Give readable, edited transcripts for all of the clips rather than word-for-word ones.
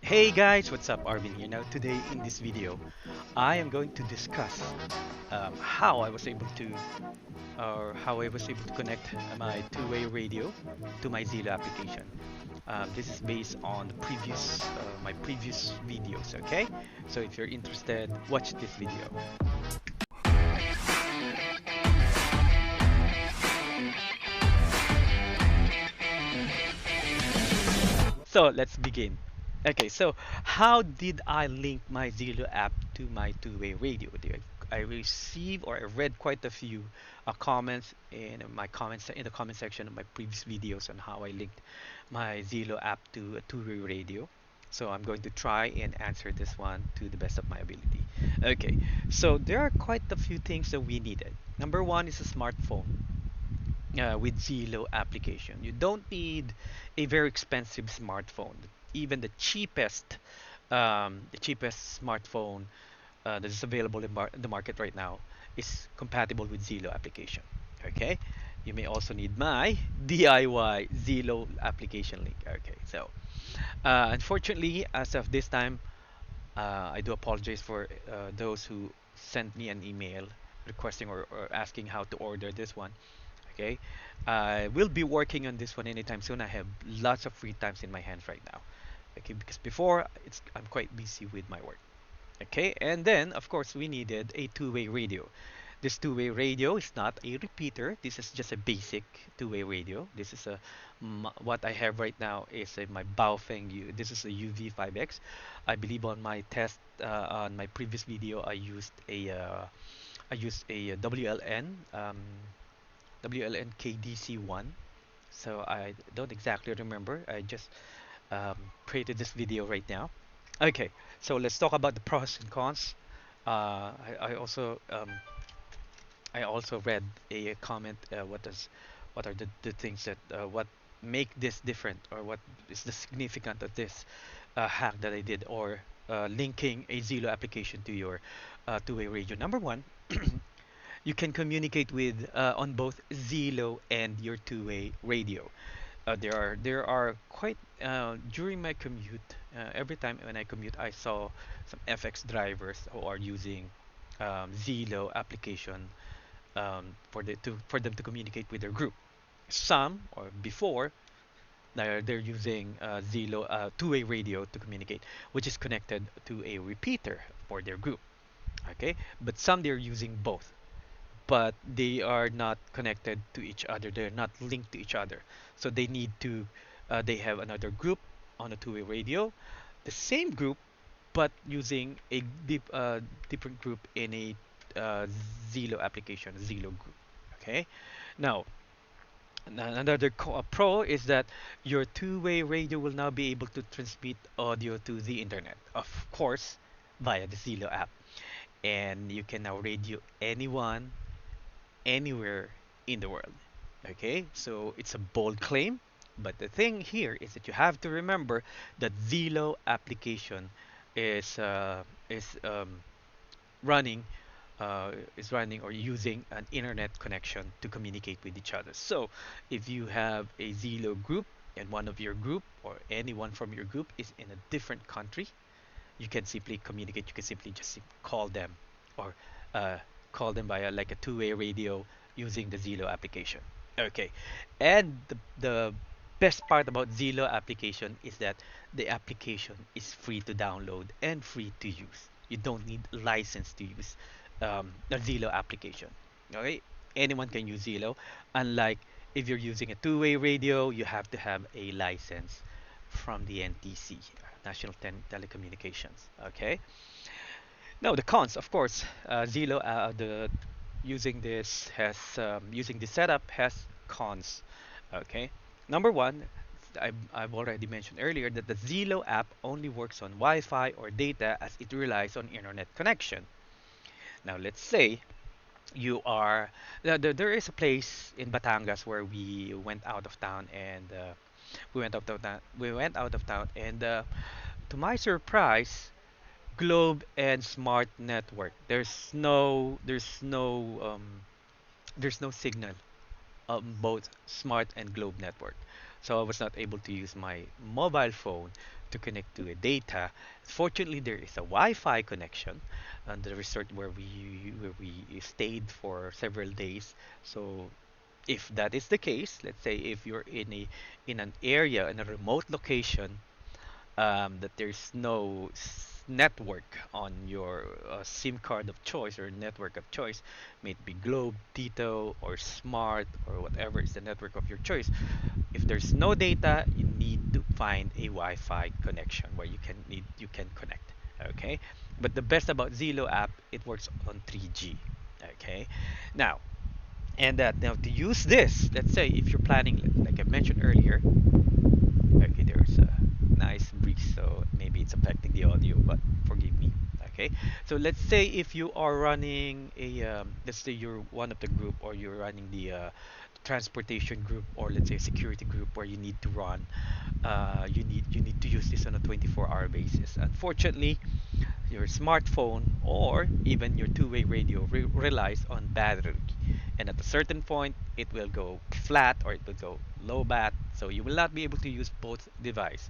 Hey guys, what's up? Arvin here. Now today in this video, I am going to discuss how I was able to connect my two-way radio to my Zello application. This is based on the previous my previous videos. Okay, so if you're interested, watch this video. So let's begin. Okay, so how did I link my Zello app to my two-way radio? I received or I read quite a few comments in my comments in the comment section of my previous videos on how I linked my Zello app to a two-way radio. So I'm going to try and answer this one to the best of my ability. Okay, so there are quite a few things that we needed. Number one is a smartphone with Zillow application. You don't need a very expensive smartphone. Even the cheapest smartphone that is available in the market right now is compatible with Zillow application. Okay, you may also need my DIY Zillow application link. Okay, so unfortunately, as of this time, I do apologize for those who sent me an email requesting or asking how to order this one. Okay, I will be working on this one anytime soon. I have lots of free times in my hands right now. Okay, because before I'm quite busy with my work. Okay, and then of course we needed a two-way radio. This two-way radio is not a repeater. This is just a basic two-way radio. This is what I have right now is my Baofeng U. This is a UV5X. I believe on my test on my previous video I used a WLN WLNKDC1. So I don't exactly remember. I just created this video right now. Okay, so let's talk about the pros and cons. I also read a comment. What are the things that what make this different, or what is the significance of this hack that I did, or linking a Zillow application to your two-way radio. Number one, you can communicate with on both Zillow and your two-way radio. There are quite during my commute. Every time when I commute, I saw some FX drivers who are using Zillow application for them to communicate with their group. Some or before they're using Zillow two-way radio to communicate, which is connected to a repeater for their group. Okay, but some they're using both, but they are not connected to each other. They're not linked to each other. So they need to, they have another group on a two-way radio, the same group, but using a different group in a Zillow application, Zillow group. Okay. Now, another pro is that your two-way radio will now be able to transmit audio to the internet, of course, via the Zillow app. And you can now radio anyone anywhere in the world. Okay, so it's a bold claim, but the thing here is that you have to remember that Zillow application is uh, is um, running running or using an internet connection to communicate with each other. So if you have a Zillow group and one of your group or anyone from your group is in a different country, you can simply communicate. You can simply just call them or uh, call them via like a two-way radio using the Zillow application. Okay, and the best part about Zillow application is that the application is free to download and free to use. You don't need a license to use the Zillow application. Okay, anyone can use Zillow. Unlike if you're using a two-way radio, you have to have a license from the NTC, National Telecommunications. Okay. Now the cons, of course, Zillow, the using this setup has cons. Okay. Number one, I've already mentioned earlier that the Zillow app only works on Wi-Fi or data as it relies on internet connection. Now let's say you are there is a place in Batangas where we went out of town and we went out of town and to my surprise, Globe and Smart Network. There's no signal on both Smart and Globe network. So I was not able to use my mobile phone to connect to a data. Fortunately, there is a Wi-Fi connection on the resort where we stayed for several days. So if that is the case, let's say if you're in an area in a remote location, that there's no network on your SIM card of choice or network of choice, may it be Globe, Tito, or Smart, or whatever is the network of your choice. If there's no data, you need to find a Wi-Fi connection where you can connect. Okay, but the best about Zillow app, it works on 3G. Okay, now now to use this, let's say if you're planning, like I mentioned earlier, okay, there's a nice breeze, so maybe it's affecting the audio, but forgive me. Okay, so let's say if you are running let's say you're one of the group, or you're running the transportation group, or let's say a security group where you need to run, you need to use this on a 24-hour basis. Unfortunately, your smartphone or even your two-way radio relies on battery, and at a certain point it will go flat or it will go low bat, so you will not be able to use both device.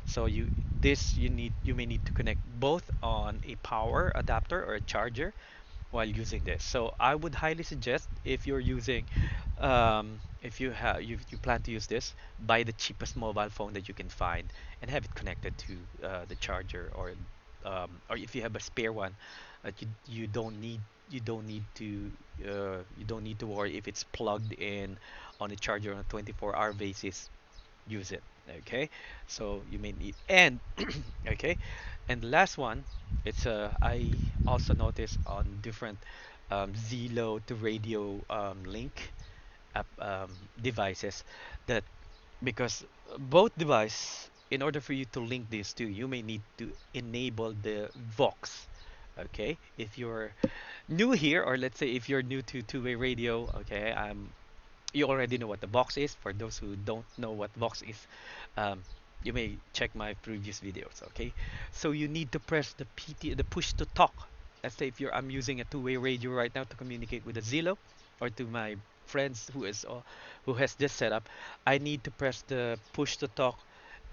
So you may need to connect both on a power adapter or a charger while using this. So I would highly suggest, if you're using if you plan to use this, buy the cheapest mobile phone that you can find and have it connected to the charger, or if you have a spare one, you don't need you don't need to worry if it's plugged in on a charger on a 24-hour basis. Use it. Okay, so you may need, and okay, and the last one, it's I also noticed on different Zelo to radio link app devices, that because both device, in order for you to link these two, you may need to enable the Vox. Okay, if you're new here, or let's say if you're new to two-way radio, okay, you already know what the Vox is. For those who don't know what Vox is, um, you may check my previous videos. Okay, so you need to press the push to talk. Let's say if I'm using a two-way radio right now to communicate with a Zillow, or to my friends who has this setup, I need to press the push to talk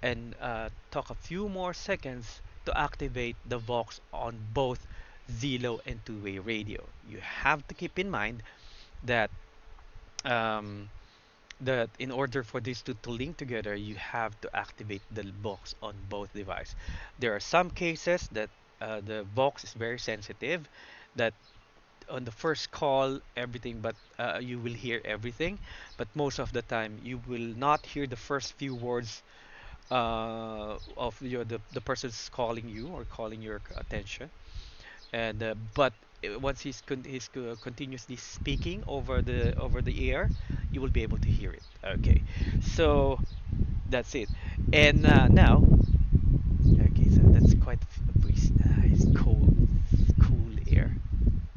and talk a few more seconds to activate the Vox on both Zillow and two-way radio. You have to keep in mind that um, that in order for these two to link together, you have to activate the box on both devices. There are some cases that the box is very sensitive, that on the first call everything, but you will hear everything, but most of the time you will not hear the first few words of the person's calling you or calling your attention, and but once continuously speaking over the air, you will be able to hear it. Okay, so that's it. And now, okay, so that's quite a breeze. It's cold, it's cool air.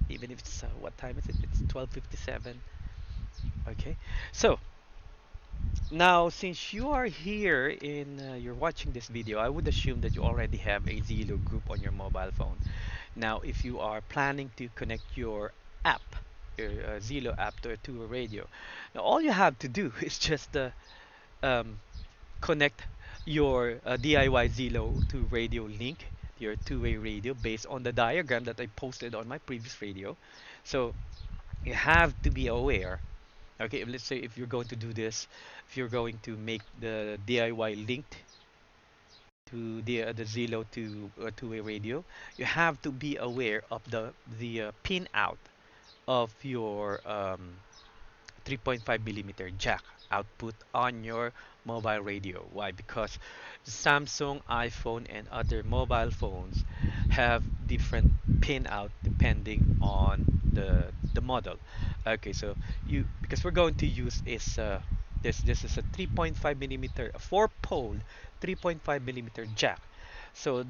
Even if it's what time is it? It's 12:57. Okay, so now, since you are here you're watching this video, I would assume that you already have a Zelo group on your mobile phone. Now, if you are planning to connect your app, your Zelo app to a radio, now all you have to do is just um, connect your DIY Zelo to radio link, your two-way radio, based on the diagram that I posted on my previous video. So you have to be aware. Okay, let's say if you're going to do this, if you're going to make the DIY linked to the Zelo to two-way radio, you have to be aware of the pin out of your 3.5 millimeter jack output on your mobile radio. Why? Because Samsung, iPhone, and other mobile phones have different pin out depending on the model. Okay, so you because we're going to use is this is a 3.5 millimeter, a four pole 3.5 millimeter jack. So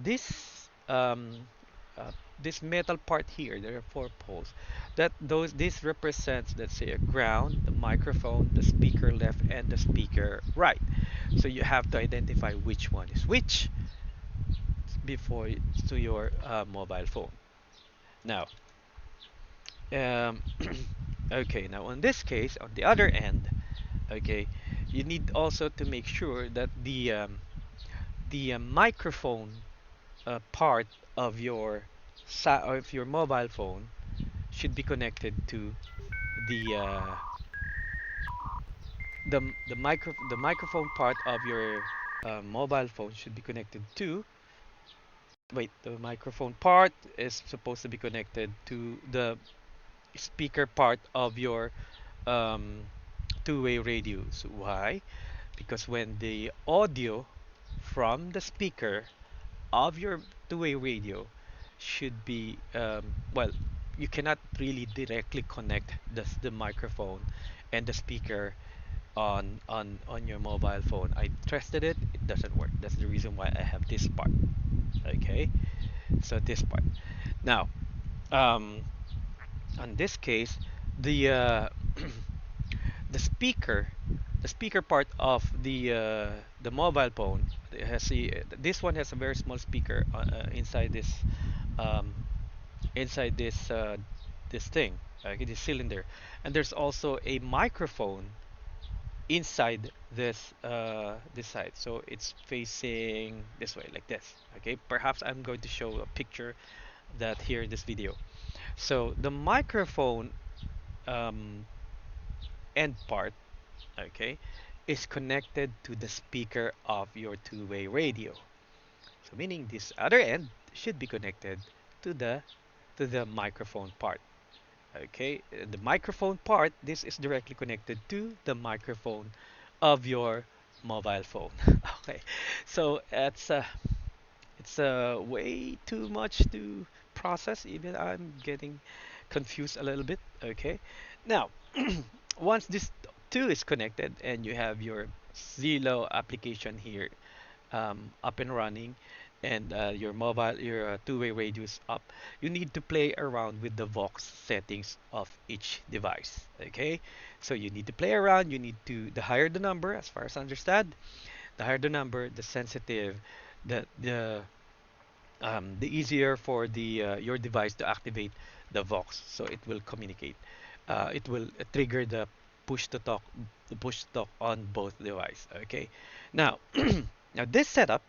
uh, this metal part here, there are four poles. This represents, let's say, a ground, the microphone, the speaker left, and the speaker right. So you have to identify which one is which before to your mobile phone. Now, um, okay. Now, on this case, on the other end, okay, you need also to make sure that the microphone part of your of your mobile phone should be connected to the the microphone part of your mobile phone should be connected to wait, the microphone part is supposed to be connected to the speaker part of your um, two-way radio. So why? Because when the audio from the speaker of your two-way radio should be well, you cannot really directly connect the microphone and the speaker on your mobile phone. I tested it, it doesn't work. That's the reason why I have this part. Okay, so this part. Now, um, on this case, the the speaker, the speaker part of the mobile phone has this one has a very small speaker um, inside this thing, this cylinder, and there's also a microphone inside this side, so it's facing this way like this. Okay, perhaps I'm going to show a picture that here in this video. So the microphone um, end part, okay, is connected to the speaker of your two-way radio. So meaning this other end should be connected to the microphone part. Okay, the microphone part, this is directly connected to the microphone of your mobile phone. Okay, so it's way too much to process. Even I'm getting confused a little bit. Okay, now once this two is connected and you have your Zello application here up and running, and your two-way radio is up, you need to play around with the Vox settings of each device. Okay, so you need to play around. You need to the higher the number, as far as I understand, the higher the number, the sensitive, the easier for the your device to activate the Vox, so it will communicate. It will trigger the push to talk on both device. Okay, now now this setup,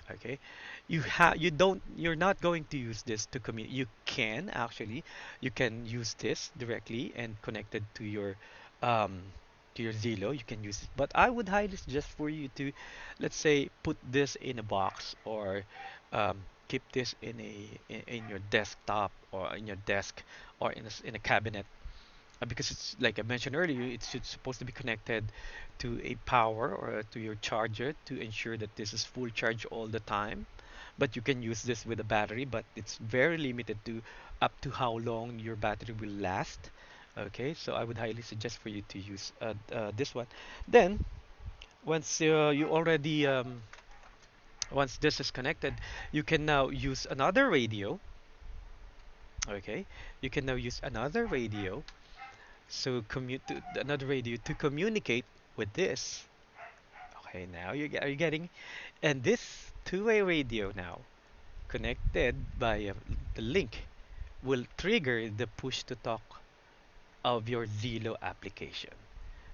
okay, you're not going to use this to communicate. You can actually, you can use this directly and connect it um to your Zillow. You can use it, but I would highly suggest for you to, let's say, put this in a box, or keep this in your desktop or in your desk, or in a cabinet, because it's like I mentioned earlier, it's supposed to be connected to a power or to your charger to ensure that this is full charge all the time. But you can use this with a battery, but it's very limited to up to how long your battery will last. Okay, so I would highly suggest for you to use this one. Then once you already once this is connected, you can now use another radio. Okay, you can now use another radio, so commute to another radio to communicate with this. Okay, now are you getting? And this two-way radio now connected by the link will trigger the push to talk of your Zillow application.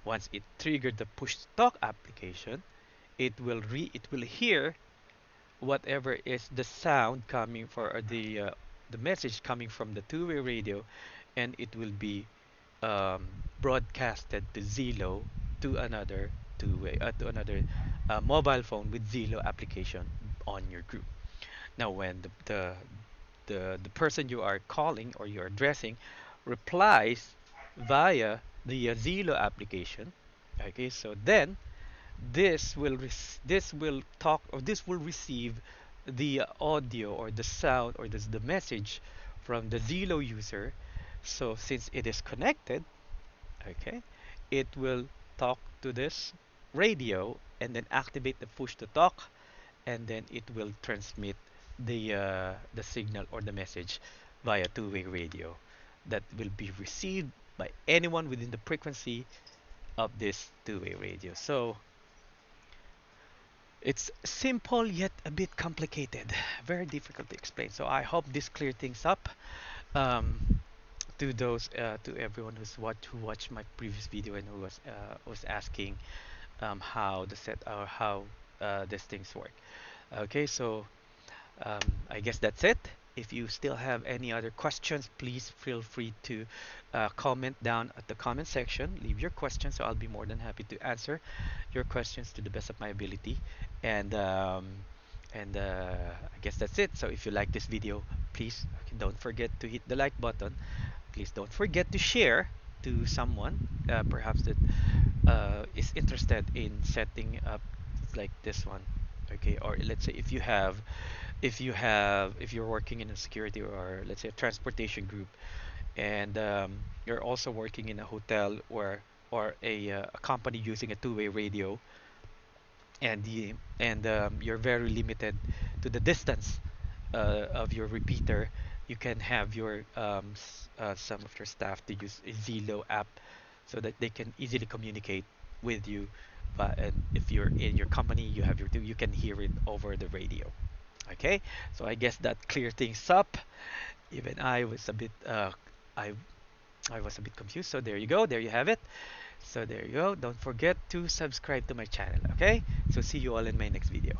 Once it triggered the push to talk application, it will hear whatever is the sound coming for the message coming from the two-way radio, and it will be broadcasted to Zillow, to another to another mobile phone with Zillow application on your group. Now, when the person you are calling or you're addressing replies via the Zillow application, okay, so then this will talk, or this will receive the audio or the sound or the message from the Zillow user. So since it is connected, okay, it will talk to this radio and then activate the push to talk, and then it will transmit the signal or the message via two-way radio that will be received by anyone within the frequency of this two-way radio. So it's simple yet a bit complicated, very difficult to explain. So I hope this clear things up. Um, to those to everyone who watched my previous video and who was asking how the set or how these things work. Okay, so um, I guess that's it. If you still have any other questions, please feel free to comment down at the comment section. Leave your questions, so I'll be more than happy to answer your questions to the best of my ability. And I guess that's it. So if you like this video, please don't forget to hit the like button. Please don't forget to share to someone, perhaps that is interested in setting up like this one. Okay, or let's say if you're working in a security or let's say a transportation group, and you're also working in a hotel or a company using a two-way radio, and you're very limited to the distance of your repeater, you can have your some of your staff to use a Zello app so that they can easily communicate with you. But if you're in your company, you can hear it over the radio. Okay, so I guess that clear things up. Even I was a bit I I was a bit confused. So there you go. There you have it. So there you go. Don't forget to subscribe to my channel. Okay. So see you all in my next video.